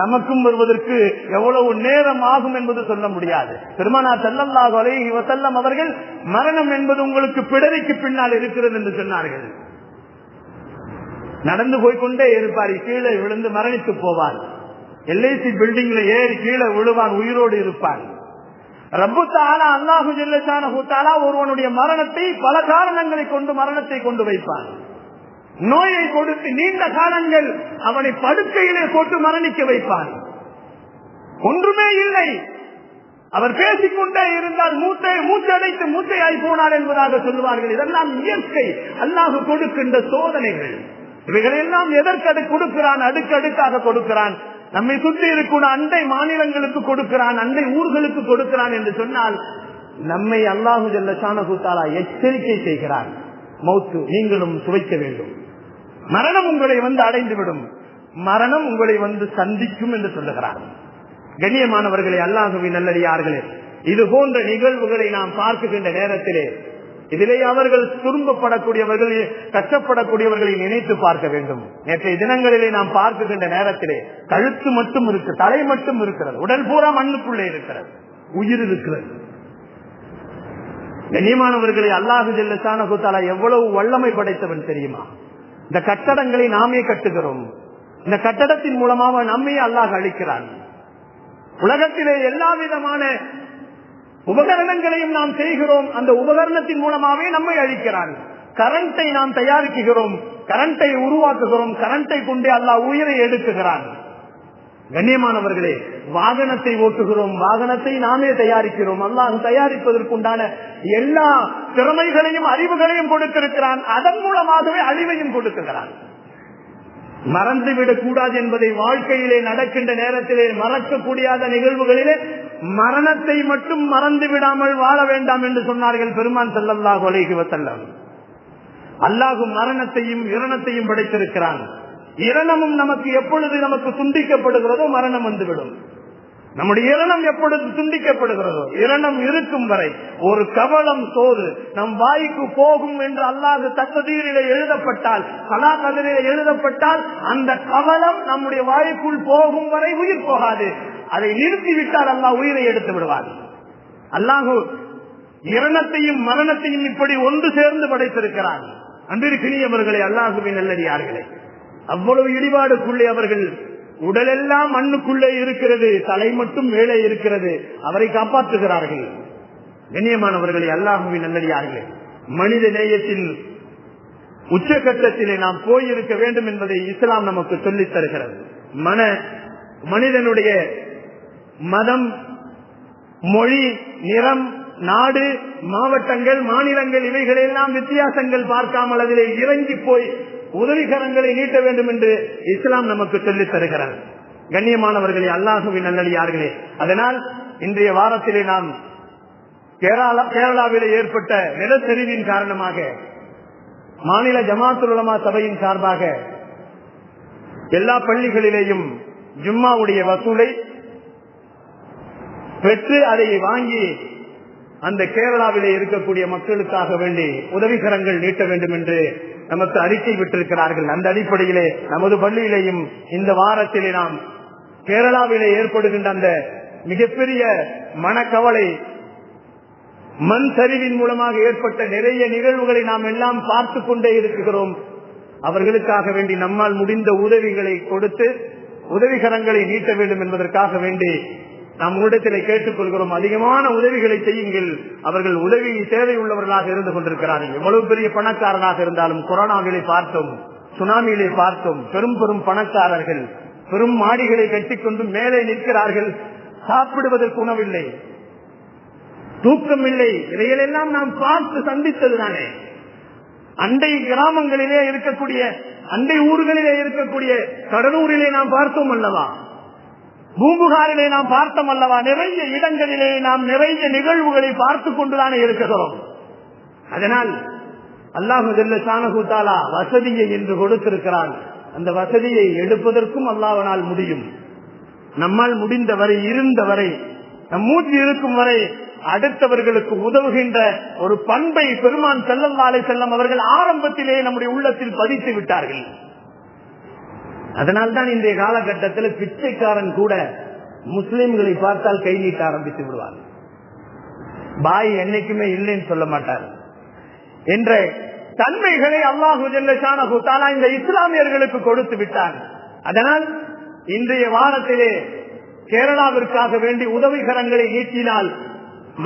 நமக்கும் வருவதற்கு எவ்வளவு நேரம் ஆகும் என்பது சொல்ல முடியாது. பெருமானார் ஸல்லல்லாஹு அலைஹி வஸல்லம் அவர்கள் மரணம் என்பது உங்களுக்கு பிடரிக்கு பின்னால் இருக்கிறது என்று சொன்னார்கள். நடந்து போய்கொண்டே இருப்பார், கீழே விழுந்து மரணித்து போவார். LIC பில்டிங்ல ஏறி கீழே விழுவான், உயிரோடு இருப்பான். ரப்பு தஆலா அல்லாஹு ஜல்ல ஷானஹு தஆலா ஒருவனுடைய மரணத்தை பல காரணங்களை கொண்டு மரணத்தை கொண்டு வைப்பான். நோயை கொடுத்து நீண்ட காலங்கள் அவனை படுக்கையிலே போட்டு மரணிக்க வைப்பான். ஒன்றுமே இல்லை, அவர் பேசிக்கொண்டே இருந்தால் மூச்சடைத்து மூச்சையாய் போனார் என்பதாக சொல்லுவார்கள். இதெல்லாம் இயற்கை, அல்லாஹ் கொடுக்கின்ற சோதனைகள். இவைகளெல்லாம் எதற்கு கொடுக்கிறான்? அடுக்கடுக்காக கொடுக்கிறான். நம்மை சுற்றி இருக்கிற அண்டை மாநிலங்களுக்கு கொடுக்கிறான், அண்டை ஊர்களுக்கு கொடுக்கிறான் என்று சொன்னால் நம்மை அல்லாஹு ஜல்ல ஷானஹு தஆலா எச்சரிக்கை செய்கிறான். மௌத்து நீங்களும் சுவைக்க வேண்டும், மரணம் உங்களை வந்து அடைந்துவிடும், மரணம் உங்களை வந்து சந்திக்கும் என்று சொல்லுகிறார். கண்ணியமானவர்களே, அல்லாஹுவின் நல்லடியார்களே, இது போன்ற நிகழ்வுகளை நாம் பார்க்கின்ற நேரத்திலே இதிலே அவர்கள் துன்பப்படக்கூடியவர்கள், கஷ்டப்படக்கூடியவர்களை நினைத்து பார்க்க வேண்டும். நேற்றைய தினங்களிலே நாம் பார்க்கின்ற நேரத்திலே கழுத்து மட்டும் இருக்கு, தலை மட்டும் இருக்கிறது, உடல் பூரா மண்ணுக்குள்ளே இருக்கிறது, உயிர் இருக்கிறது. கண்ணியமானவர்களை, அல்லாஹு ஜல்ல ஷானஹு தஆலா எவ்வளவு வல்லமை படைத்தவன் தெரியுமா? இந்த கட்டடங்களை நாமே கட்டுகிறோம், இந்த கட்டடத்தின் மூலமாக நம்மை அல்லாஹ் அழிக்கிறான். உலகத்திலே எல்லா விதமான உபகரணங்களையும் நாம் செய்கிறோம், அந்த உபகரணத்தின் மூலமாகவே நம்மை அழிக்கிறான். கரண்டை நாம் தயாரிக்கிறோம், கரண்டை உருவாக்குகிறோம், கரண்டை கொண்டே அல்லாஹ் உயிரை எடுக்குகிறான். கண்ணியமானவர்களே, வாகனத்தை ஓட்டுகிறோம், வாகனத்தை நாமே தயாரிக்கிறோம். அல்லாஹ் தயாரிப்பதற்குண்டான எல்லா திறமைகளையும் அறிவுகளையும் கொடுத்திருக்கிறான், அதன் மூலமாகவே அழிவையும் கொடுக்கிறான். மறந்துவிடக் கூடாது என்பதை வாழ்க்கையிலே நடக்கின்ற நேரத்திலே மறக்கக்கூடியாத நிகழ்வுகளிலே மரணத்தை மட்டும் மறந்து விடாமல் வாழ வேண்டாம் என்று சொன்னார்கள் பெருமான் ஸல்லல்லாஹு அலைஹி வஸல்லம். அல்லாஹ் மரணத்தையும் இரணத்தையும் படைத்திருக்கிறான். இரணமும் நமக்கு எப்பொழுது நமக்கு துண்டிக்கப்படுகிறதோ மரணம் வந்துவிடும். நம்முடைய இரணம் எப்பொழுது துண்டிக்கப்படுகிறதோ, இரணம் இருக்கும் வரை ஒரு கவலம் சோறு நம் வாய்க்கு போகும் என்று அல்லாஹ் தக்தீரிலே எழுதப்பட்டால், கலா கதிரிலே எழுதப்பட்டால், அந்த கவலம் நம்முடைய வாய்க்குள் போகும் வரை உயிர் போகாது. அதை நிறுத்திவிட்டால் அல்லாஹ் உயிரை எடுத்து விடுவார். அல்லாஹ் இரணத்தையும் மரணத்தையும் இப்படி ஒன்று சேர்ந்து படைத்திருக்கிறார். அன்பிற்கினியவர்களே, அல்லாஹுவின் நல்லடியார்களே, அவ்வளவு இடிபாடுக்குள்ளே அவர்கள் உடலெல்லாம் மண்ணுக்குள்ளே இருக்கிறது, தலை மட்டும் மேலே இருக்கிறது, அவரை காப்பாற்றுகிறார்கள். கண்ணியமானவர்களே, அல்லாஹுவின் நல்லடியார்களே, மனித நேயத்தின் உச்சகட்டத்திலே நாம் போயிருக்க வேண்டும் என்பதை இஸ்லாம் நமக்கு சொல்லித் தருகிறது. மனிதனுடைய மதம், மொழி, நிறம், நாடு, மாவட்டங்கள், மாநிலங்கள், இவைகளெல்லாம் வித்தியாசங்கள் பார்க்காமல் அதிலே இறங்கி போய் உதவிகரங்களை நீட்ட வேண்டும் என்று இஸ்லாம் நமக்கு சொல்லித் தருகிறது. கண்ணியமானவர்களே, அல்லாஹுவின் நல்லடியார்களே, அதனால் இன்றைய வாரத்திலே நாம் கேரளாவிலே ஏற்பட்ட நிலச்சரிவின் காரணமாக மாநில ஜமாத்துல் உலமா சபையின் சார்பாக எல்லா பள்ளிகளிலேயும் ஜும்மாவுடைய வசூலை பெற்று அதை வாங்கி அந்த கேரளாவிலே இருக்கக்கூடிய மக்களுக்காக வேண்டி உதவிகரங்கள் நீட்ட வேண்டும் என்று நமக்கு அறிக்கை விட்டிருக்கிறார்கள். அந்த அடிப்படையிலே நமது பள்ளியிலேயும் இந்த வாரத்திலே நாம் கேரளாவிலே ஏற்படுகின்ற அந்த மிகப்பெரிய மனக்கவலை, மண் சரிவின் மூலமாக ஏற்பட்ட நிறைய நிகழ்வுகளை நாம் எல்லாம் பார்த்து கொண்டே இருக்கிறோம். அவர்களுக்காக வேண்டி நம்மால் முடிந்த உதவிகளை கொடுத்து உதவிகரங்களை நீட்ட வேண்டும் என்பதற்காக வேண்டி நாம் உங்களிடத்திலே கேட்டுக்கொள்கிறோம். அதிகமான உதவிகளை செய்யுங்கள். அவர்கள் உதவி தேவை உள்ளவர்களாக இருந்து கொண்டிருக்கிறார்கள். எவ்வளவு பெரிய பணக்காரனாக இருந்தாலும் கொரோனாவிலே பார்த்தோம், சுனாமியிலே பார்த்தோம், பெரும் பெரும் பணக்காரர்கள் பெரும் மாடிகளை கட்டிக்கொண்டு மேலே நிற்கிறார்கள். சாப்பிடுவதற்கு உணவில்லை, தூக்கம் இல்லை. இதையெல்லாம் நாம் பார்த்து சந்தித்ததுதானே. அண்டை கிராமங்களிலே இருக்கக்கூடிய, அண்டை ஊர்களிலே இருக்கக்கூடிய கடலூரிலே நாம் பார்த்தோம் அல்லவா, பூம்புகாரிலே நாம் பார்த்தோம் அல்லவா. நிறைய இடங்களிலே நாம் நிறைய நிகழ்வுகளை பார்த்து கொண்டுதானே இருக்கிறோம். அதனால் அல்லாஹு ஜல்ல ஷானஹு தஆலா வசதியை என்று கொடுத்திருக்கிறான். அந்த வசதியை எடுப்பதற்கும் அல்லாஹ்வால் முடியும். நம்மால் முடிந்தவரை, இருந்தவரை, நம் மூச்சு இருக்கும் வரை அடுத்தவர்களுக்கு உதவுகின்ற ஒரு பண்பை பெருமான் ஸல்லல்லாஹு அலைஹி வஸல்லம் அவர்கள் ஆரம்பத்திலே நம்முடைய உள்ளத்தில் பதித்து விட்டார்கள். அதனால்தான் இன்றைய காலகட்டத்தில் பிச்சைக்காரன் கூட முஸ்லிம்களை பார்த்தால் கை நீட்ட ஆரம்பித்து விடுவார். பாய் என்னைக்குமே இல்லைன்னு சொல்ல மாட்டார் என்ற தன்மைகளை அல்லாஹு ஜல்ல ஷானஹு தஆலா இந்த இஸ்லாமியர்களுக்கு கொடுத்து விட்டார். அதனால் இன்றைய வாரத்திலே கேரளாவிற்காக வேண்டி உதவிகரங்களை நீட்டினால்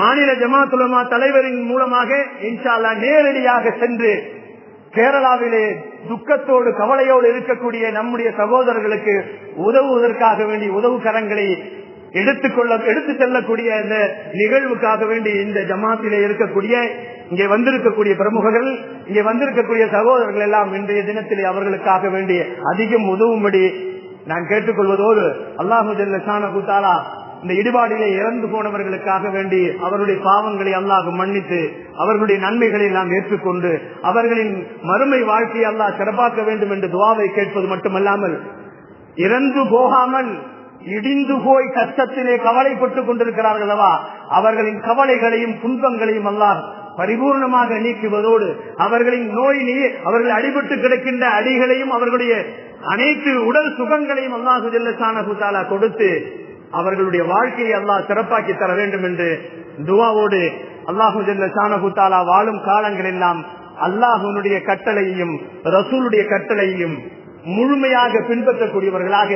மாநில ஜமாத் உலமா தலைவரின் மூலமாக இன்ஷா அல்லாஹ் நேரடியாக சென்று கேரளாவிலே துக்கத்தோடு கவலையோடு இருக்கக்கூடிய நம்முடைய சகோதரர்களுக்கு உதவுவதற்காக வேண்டி உதவு கரங்களை எடுத்து செல்லக்கூடிய இந்த நிகழ்வுக்காக வேண்டி இந்த ஜமாத்திலே இருக்கக்கூடிய இங்கே வந்திருக்கக்கூடிய பிரமுகர்கள், இங்கே வந்திருக்கக்கூடிய சகோதரர்கள் எல்லாம் இன்றைய தினத்திலே அவர்களுக்காக வேண்டி அதிகம் உதவும்படி நான் கேட்டுக்கொள்வதோடு அல்லாஹு ஜல்ல ஷானஹு தஆலா இந்த இடிபாடிலே இறந்து போனவர்களுக்காக வேண்டி அவருடைய பாவங்களை அல்லாஹ் மன்னித்து அவர்களுடைய நன்மைகளை நாம் ஏற்றுக்கொண்டு அவர்களின் மறுமை வாழ்க்கையை அல்லாஹ் சிறப்பாக்க வேண்டும் என்று துஆவை கேட்பது மட்டுமல்லாமல், இறந்து போகாமல் இடிந்து போய் கஷ்டத்திலே கவலைப்பட்டுக் கொண்டிருக்கிறார்களவா, அவர்களின் கவலைகளையும் துன்பங்களையும் அல்லாஹ் பரிபூர்ணமாக நீக்குவதோடு அவர்களின் அவர்கள் அடிபட்டு கிடக்கின்ற அடிகளையும் அவர்களுடைய அனைத்து உடல் சுகங்களையும் அல்லாஹு ஜல்ல ஷானஹு தஆலா கொடுத்து அவர்களுடைய வாழ்க்கையை அல்லாஹ் சிறப்பாக்கி தர வேண்டும் என்று துஆவோடு அல்லாஹு ஜல்ல ஷானஹு தஆலா வாழும் காலங்கள் எல்லாம் அல்லாஹ்வுடைய கட்டளையையும் ரசூலுடைய கட்டளையையும் முழுமையாக பின்பற்றக்கூடியவர்களாக,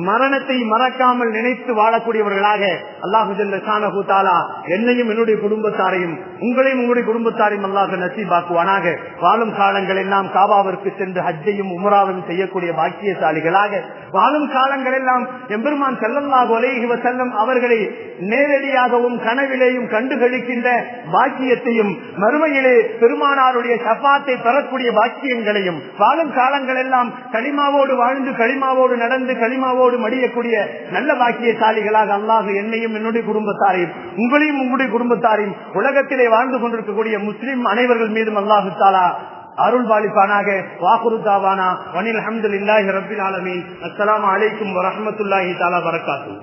மரணத்தை மறக்காமல் நினைத்து வாழக்கூடியவர்களாக அல்லாஹு ஜல்ல ஷானஹு தஆலா என்னையும் என்னுடைய குடும்பத்தாரையும் உங்களையும் உங்களுடைய குடும்பத்தாரையும் அல்லாஹ் நசீபாக்குவானாக. வாழும் காலங்கள் எல்லாம் காபாவிற்கு சென்று ஹஜ்ஜையும் உம்ராவையும் செய்யக்கூடிய பாக்கியசாலிகளாக, வாழும் காலங்கள் எல்லாம் எம்பெருமான் ஸல்லல்லாஹு அலைஹி வஸல்லம் அவர்களை நேரடியாகவும் கனவிலேயும் கண்டுகளிக்கின்ற பாக்கியத்தையும் மறுமையிலே பெருமானாருடைய ஷஃபாத்தை பெறக்கூடிய பாக்கியங்களையும், வாழும் காலங்கள் எல்லாம் களிமாவோடு வாழ்ந்து களிமாவோடு நடந்து களிமாவோடு மடியக்கூடிய நல்ல பாக்கியசாலிகளாக அல்லாஹ் என்னையும் என்னுடைய குடும்பத்தாரையும் உங்களையும் உங்களுடைய குடும்பத்தாரையும் உலகத்திலே வாழ்ந்து கொண்டிருக்கக்கூடிய முஸ்லிம் அனைவர்கள் மீதும் அல்லாஹு தஆலா அருள் பாலிப்பானாக. வாகுரு தாவானா வனில் அல்ஹம்துலில்லாஹி ரப்பில் ஆலமீன். அஸ்ஸலாமு அலைக்கும் வரஹ்மத்துல்லாஹி தஆலா வபரகாத்துஹு.